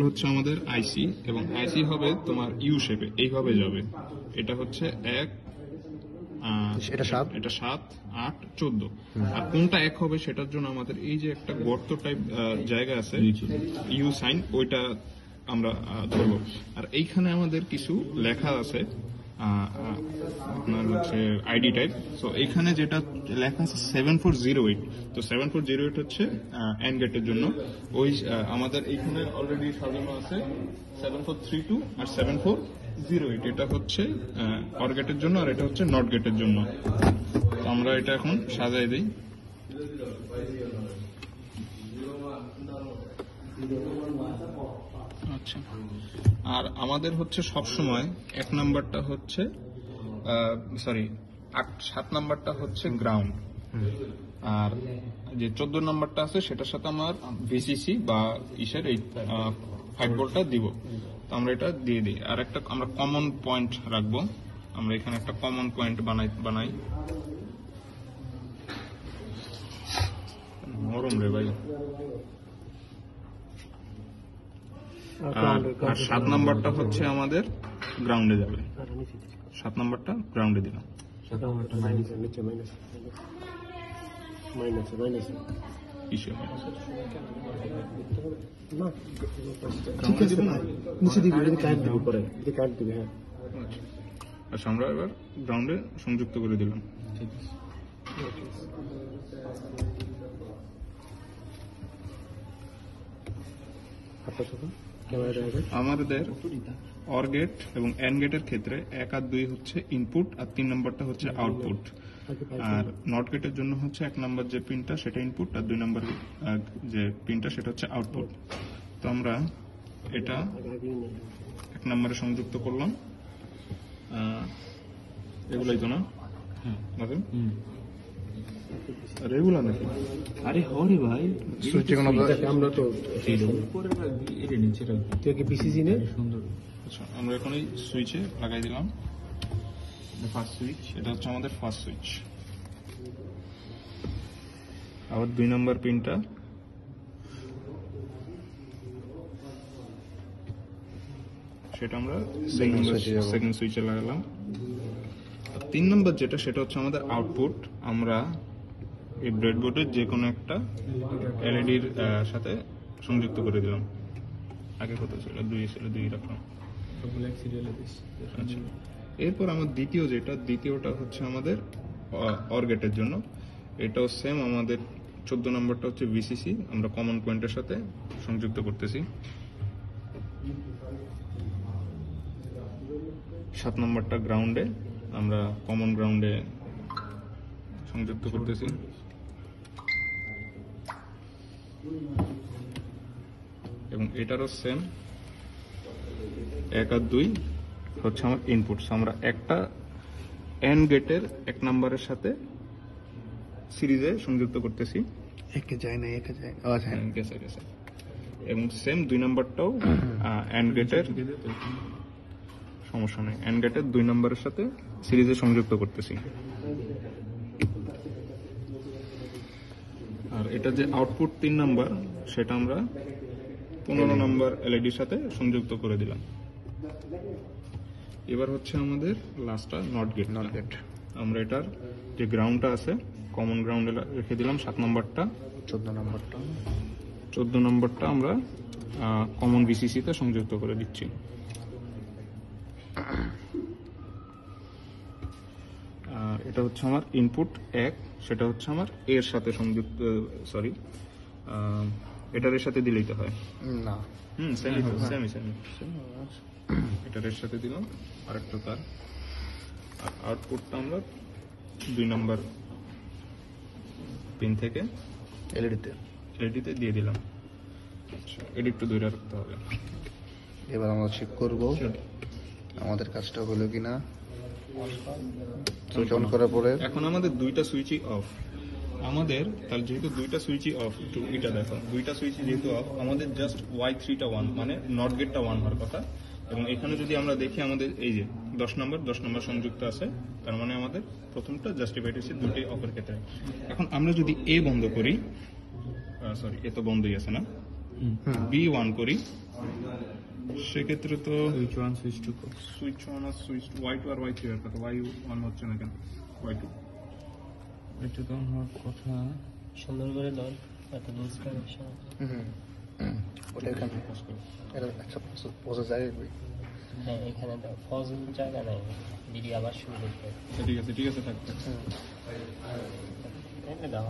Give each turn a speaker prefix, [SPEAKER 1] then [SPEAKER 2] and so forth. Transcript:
[SPEAKER 1] হচ্ছে আমাদের আইসি এবং আইসি হবে তোমার ইউ শেপে এইভাবে যাবে। এটা হচ্ছে 1
[SPEAKER 2] এটা 7
[SPEAKER 1] এটা 7 8 14 আর কোনটা 1 হবে সেটার জন্য আমাদের এই যে একটা গর্ত টাইপ জায়গা আছে ইউ সাইন ওইটা আমরা ধরবো। আর এইখানে আমাদের কিছু লেখা আছে আপনার হচ্ছে আইডি টাইপ। তো এখানে যেটা লেখা আছে 7408, তো 7408 হচ্ছে এন্ড গেটের জন্য। ওই আমাদের এইখানে অলরেডি সাজানো আছে 7432 আর 7408, এটা হচ্ছে অর গেটের জন্য আর এটা হচ্ছে নট গেটের জন্য। তো আমরা এটা এখন সাজাই দিই। আচ্ছা, আর আমাদের হচ্ছে সবসময় 1 নাম্বারটা হচ্ছে 7 নাম্বারটা হচ্ছে গ্রাউন্ড, আর যে 14 নাম্বারটা আছে সেটার সাথে আমার ভিসিসি বা ইসের এই 5 ভোল্টটা দিব। তো আমরা এটা দিয়ে দিই। আর একটা আমরা কমন পয়েন্ট রাখবো। আমরা এখানে একটা কমন পয়েন্ট বানাই নরম রে ভাই। আর 7 নাম্বারটা হচ্ছে আমাদের গ্রাউন্ডে যাবে। 7 নাম্বারটা গ্রাউন্ডে দিলাম। আচ্ছা, আমরা এবার গ্রাউন্ডে সংযুক্ত করে দিলাম। আমাদের অর গেট এবং এন্ড গেটের ক্ষেত্রে 1 আর 2 হচ্ছে ইনপুট আর 3 নাম্বারটা হচ্ছে আউটপুট। আর নট গেটের জন্য হচ্ছে 1 নাম্বার যে পিনটা সেটা ইনপুট আর 2 নাম্বার যে পিনটা সেটা হচ্ছে আউটপুট। তো আমরা এটা 1 নাম্বারে সংযুক্ত করলাম। এগুলাই তো না? রেগুলার নাকি?
[SPEAKER 3] আরে হরে ভাই,
[SPEAKER 2] সুইচে কোনো
[SPEAKER 3] আমরা তো উপরে রাখবি, এটা নিচে রাখবি। তুই কি পিসিসি নে? সুন্দর।
[SPEAKER 1] আচ্ছা, আমরা এখন এই সুইচে লাগাই দিলাম। ফার্স্ট সুইচ, এটা হচ্ছে আমাদের ফার্স্ট সুইচ। আবার 2 নাম্বার পিনটা সেটা আমরা সেকেন্ড সুইচে লাগালাম। 3 নাম্বার যেটা সেটা হচ্ছে আমাদের আউটপুট। আমরা এই ব্রেডবোর্ডের যে কোনো একটা এলইডির সাথে সংযুক্ত করে দিলাম। আগে কত ছিল? 2 রাখলাম। আচ্ছা, এরপর আমার দ্বিতীয়টা হচ্ছে আমাদের অর গেটের জন্য। এটাও সেম, আমাদের 14 নম্বরটা হচ্ছে ভিসিসি, আমরা কমন পয়েন্টের সাথে সংযুক্ত করতেছি। 7 নম্বরটা গ্রাউন্ডে, আমরা কমন গ্রাউন্ডে সংযুক্ত করতেছি। এবং এটারও সেম, 1 আর 2 হচ্ছে আমার ইনপুটস। আমরা একটা এন্ড গেটের 1 নাম্বারের সাথে সিরিজে সংযুক্ত করতেছি।
[SPEAKER 2] একে যায় না।
[SPEAKER 1] গেছে। এবং সেম 2 নাম্বারটাও এন্ড গেটের, সমস্যা নেই, এন্ড গেটের 2 নাম্বারের সাথে সিরিজে সংযুক্ত করতেছি। আর এটা যে আউটপুট 3 নাম্বার সেটা আমরা 15 নম্বর এলইডির সাথে সংযুক্ত করে দিলাম। এবার হচ্ছে আমাদের লাস্টটা নট গেট। আমরা এটার যে গ্রাউন্ডটা আছে কমন গ্রাউন্ডে রেখে দিলাম। 7 নম্বরটা 14 নম্বরটা আমরা কমন ভিসিসিতে সংযুক্ত করে দিচ্ছি। এটা হচ্ছে আমার ইনপুট 1, সেটা হচ্ছে আমার এর সাথে সংযুক্ত, এটার সাথে দিলেই তো হয়
[SPEAKER 2] না।
[SPEAKER 1] সেমি এটার সাথে দিলাম। আরেকটা তার আউটপুটটা আমরা 2 নাম্বার পিন থেকে এলইডিতে দিয়ে দিলাম। আচ্ছা, এটা একটু দূরে রাখতে হবে।
[SPEAKER 2] এবার আমরা চেক করব আমাদের কাজটা হলো কিনা। সুইচ অন করার পরে
[SPEAKER 1] এখন আমাদের 2টা সুইচই অফ। আমাদের তাহলে যেহেতু 2টা সুইচই অফ, একটু এটা দেখো, 2টা সুইচই যেহেতু অফ, আমাদের জাস্ট Y3টা 1, মানে নট গেটটা 1 হওয়ার কথা। এবং এখানে যদি আমরা দেখি আমাদের এই যে 10 নম্বর সংযুক্ত আছে, তার মানে আমাদের প্রথমটা জাস্টিফাইড হচ্ছে 2টাই অফের ক্ষেত্রে। এখন আমরা যদি এ বন্ধ করি, এ তো বন্ধই আছে না, বি ওয়ান করি, সেক্ষেত্রে তো
[SPEAKER 3] switch one switch two
[SPEAKER 1] switch one আর সুইচ ওয়াই টু আর ওয়াই থ্রি এর কথা, ওয়াই ওয়ান হচ্ছে না কেন, ওয়াই টু
[SPEAKER 3] এটা তো আমার কথা।
[SPEAKER 4] সুন্দর করে দাও, এত লুজ কানেকশন।
[SPEAKER 2] ওটা এখানে এটা একটা পজে যায়
[SPEAKER 4] হ্যাঁ এখানে দাও, ফজল জায়গা নাই, ভিডিও আবার শুরু করতে
[SPEAKER 1] ঠিক আছে থাকবে।
[SPEAKER 4] এনে দাও।